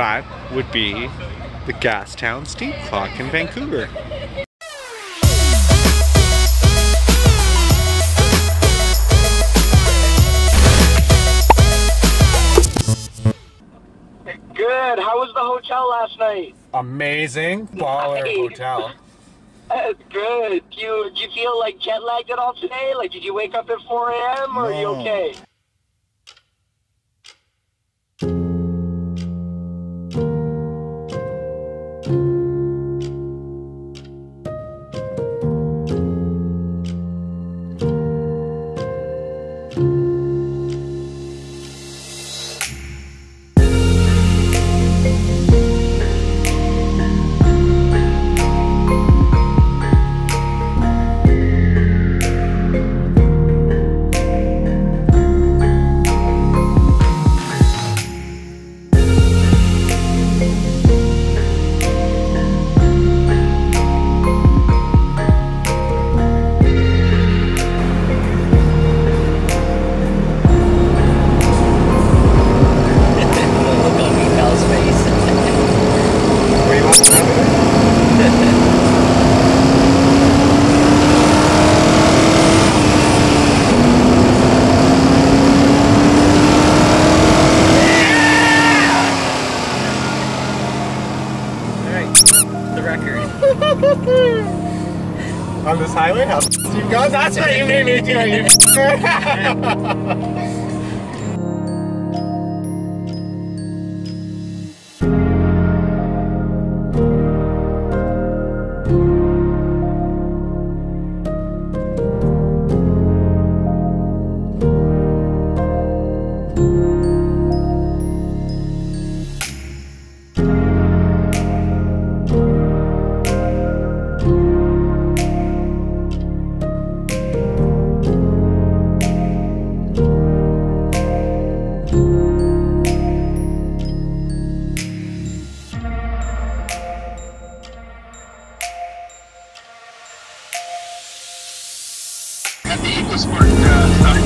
that would be the Gastown Steam Clock in Vancouver. Good. How was the hotel last night? Amazing. Baller Nice. hotel. That's good. Do you feel like jet lagged at all today? Like, did you wake up at 4 a.m. or are you okay? On this highway, how you go? That's what you made me do, you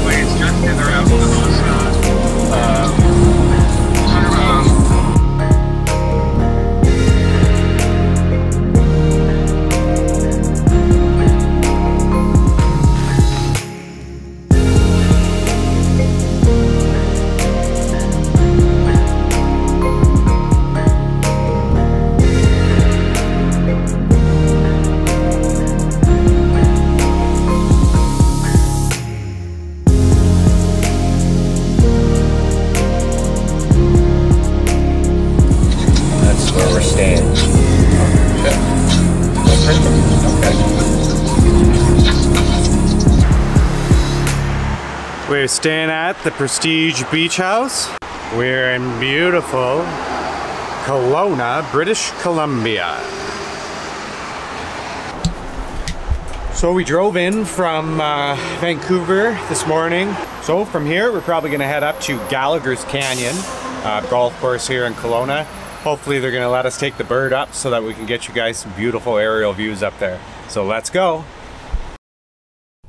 It's just in around one of those We're staying at the Prestige Beach House. We're in beautiful Kelowna, British Columbia. So we drove in from Vancouver this morning. So from here, we're probably gonna head up to Gallagher's Canyon, golf course here in Kelowna. Hopefully they're gonna let us take the bird up so that we can get you guys some beautiful aerial views up there. So let's go.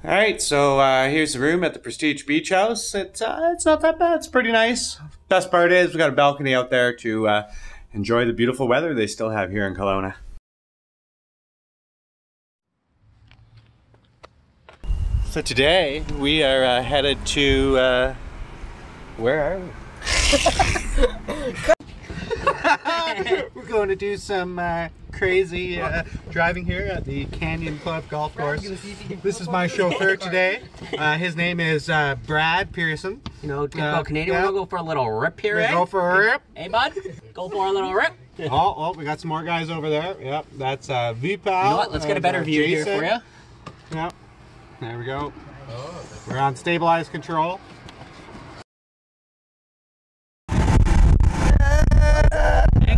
All right, so here's the room at the Prestige Beach House. It's not that bad, it's pretty nice. Best part is we got a balcony out there to enjoy the beautiful weather they still have here in Kelowna. So today we are headed to, where are we? We're going to do some crazy driving here at the Canyon Club Golf Course. This is my chauffeur today. His name is Brad Pearson. You know, typical Canadian. Yeah. We'll go for a little rip here, eh? Go for a rip. Hey, bud. Go for a little rip. Oh, we got some more guys over there. Yep, that's VPAL. You know what? Let's get a better view here for you. Yep. There we go. We're on stabilized control. Hang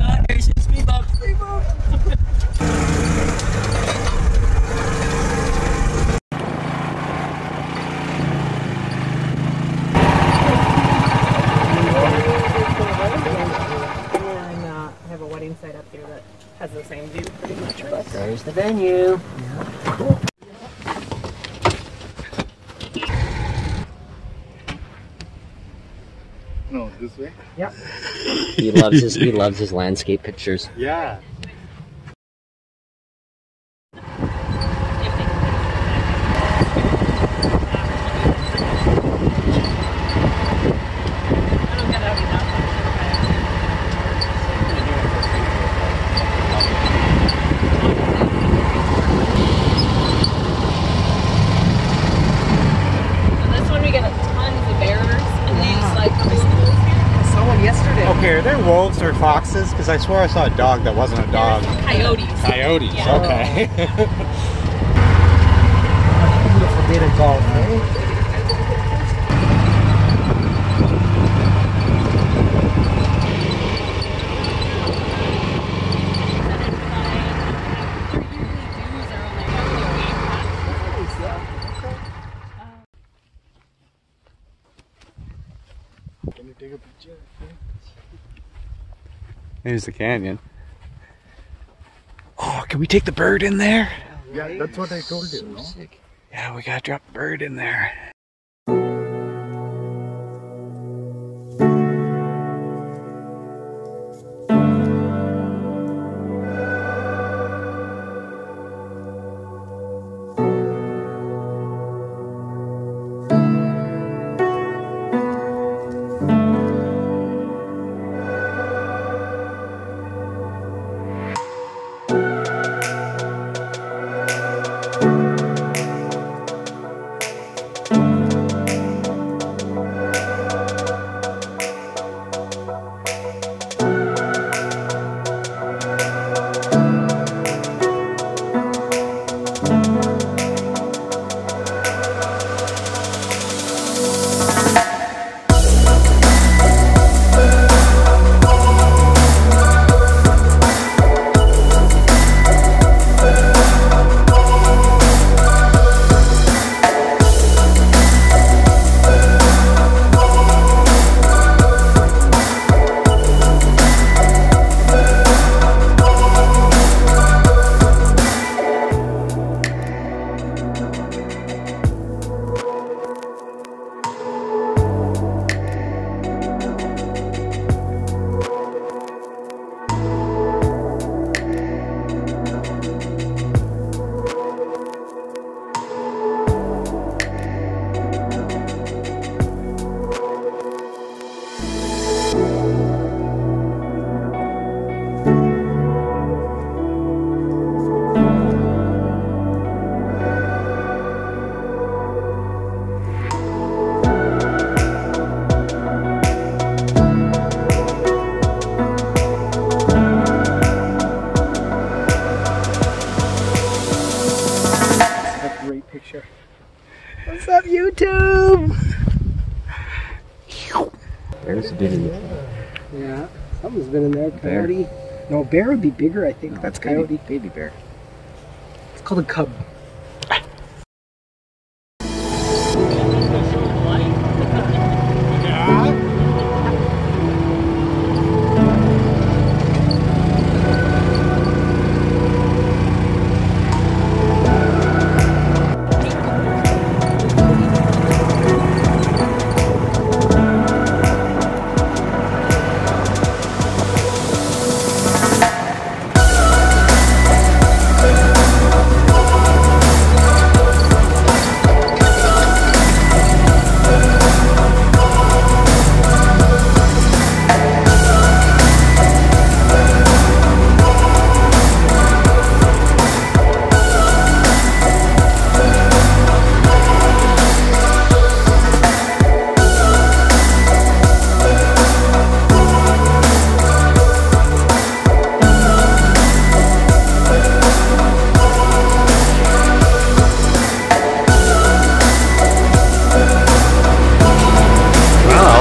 on, here's your speed bump. Speed bump. I have a wedding site up here that has the same view pretty much. But There's the venue. cool. No. This way? Yep. He loves his landscape pictures. Yeah. Okay, are there wolves or foxes? Because I swore I saw a dog that wasn't a dog. Coyotes. Coyotes, Yeah. okay. Beautiful day to golf, eh? Can you take a picture? Here's the canyon. Oh, can we take the bird in there? Yeah, that's what I told you, no? Yeah, we gotta drop the bird in there. Picture. What's up, YouTube? There's a bit of it. Yeah, something's been in there. Bear. Coyote. No, bear would be bigger, I think. No, That's coyote. Baby bear. It's called a cub.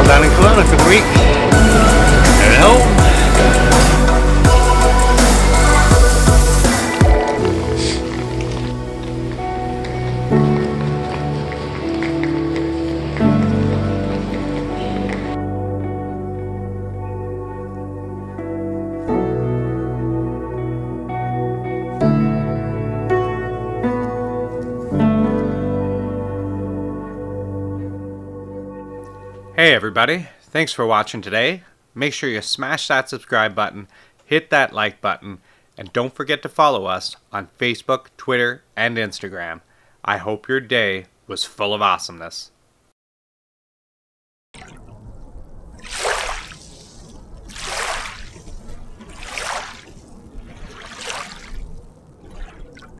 Down in Kelowna for the week. Headed home. Hey everybody, Thanks for watching today. Make sure you smash that subscribe button, hit that like button, and don't forget to follow us on Facebook, Twitter, and Instagram. I hope your day was full of awesomeness.